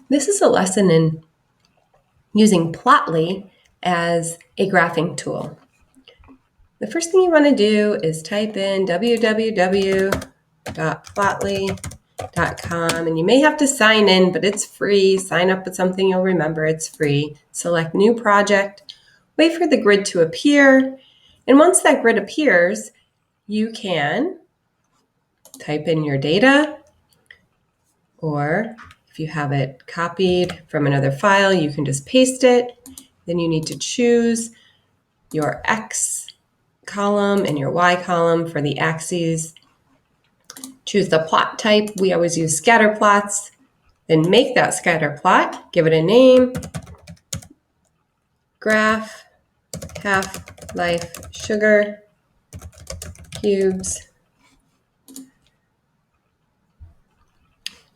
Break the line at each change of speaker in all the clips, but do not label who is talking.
This is a lesson in using Plotly as a graphing tool. The first thing you want to do is type in www.plotly.com, and you may have to sign in, but it's free. Sign up with something you'll remember. It's free. Select New Project. Wait for the grid to appear. And once that grid appears, you can type in your data, or if you have it copied from another file, you can just paste it. Then you need to choose your X column and your Y column for the axes. Choose the plot type. We always use scatter plots. Then make that scatter plot, give it a name, graph, half-life sugar cubes.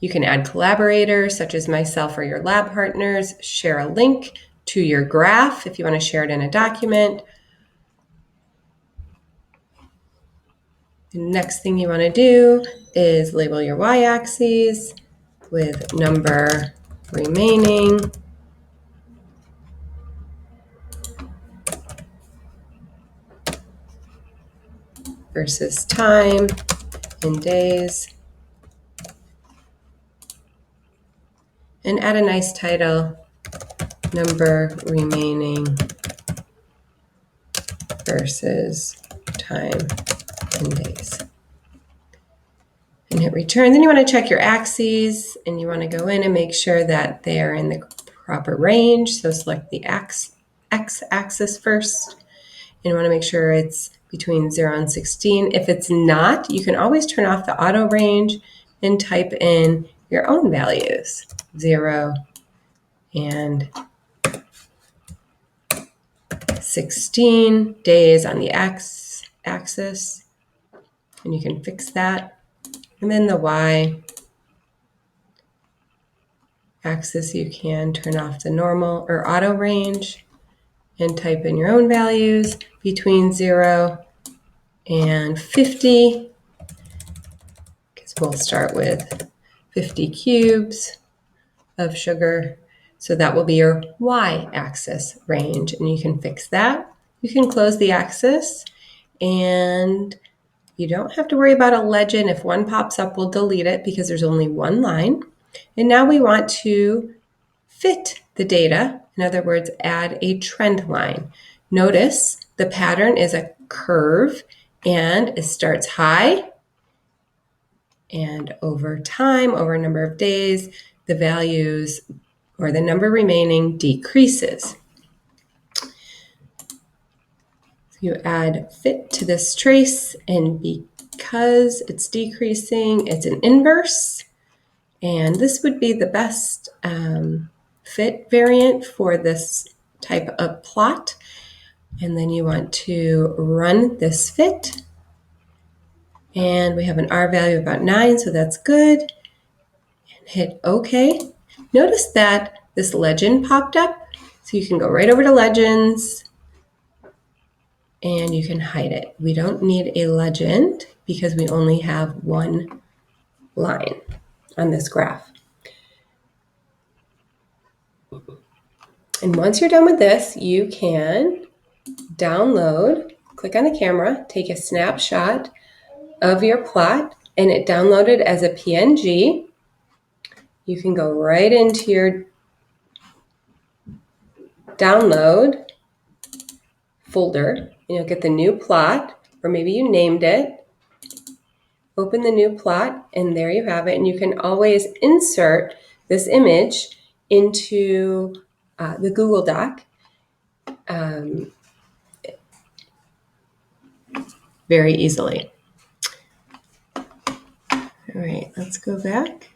You can add collaborators such as myself or your lab partners, share a link to your graph if you want to share it in a document. The next thing you want to do is label your y-axis with number remaining versus time in days. And add a nice title, number remaining versus time in days. And hit return. Then you want to check your axes, and you want to go in and make sure that they are in the proper range. So select the x-axis first, and you want to make sure it's between 0 and 16. If it's not, you can always turn off the auto range and type in your own values, 0 and 16 days on the x-axis, and you can fix that. And then the y-axis, you can turn off the normal or auto range and type in your own values between 0 and 50, because we'll start with 50 cubes of sugar. So that will be your y-axis range, and you can fix that. You can close the axis, and you don't have to worry about a legend. If one pops up, we'll delete it because there's only one line. And now we want to fit the data. In other words, add a trend line. Notice the pattern is a curve, and it starts high, and over time, over a number of days, the values or the number remaining decreases. You add fit to this trace, and because it's decreasing, it's an inverse, and this would be the best fit variant for this type of plot. And then you want to run this fit, and we have an R value of about 9, so that's good, and hit OK. Notice that this legend popped up, so you can go right over to Legends, and you can hide it. We don't need a legend because we only have one line on this graph. And once you're done with this, you can download, click on the camera, take a snapshot of your plot, and it downloaded as a PNG. You can go right into your download folder, and you'll get the new plot, or maybe you named it. Open the new plot, and there you have it. And you can always insert this image into the Google Doc very easily. All right, let's go back.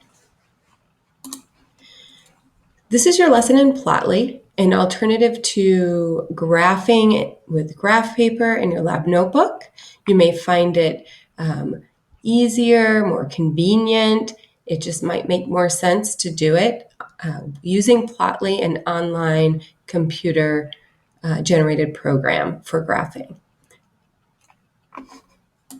This is your lesson in Plotly, an alternative to graphing with graph paper in your lab notebook. You may find it easier, more convenient. It just might make more sense to do it using Plotly, an online computer generated program for graphing.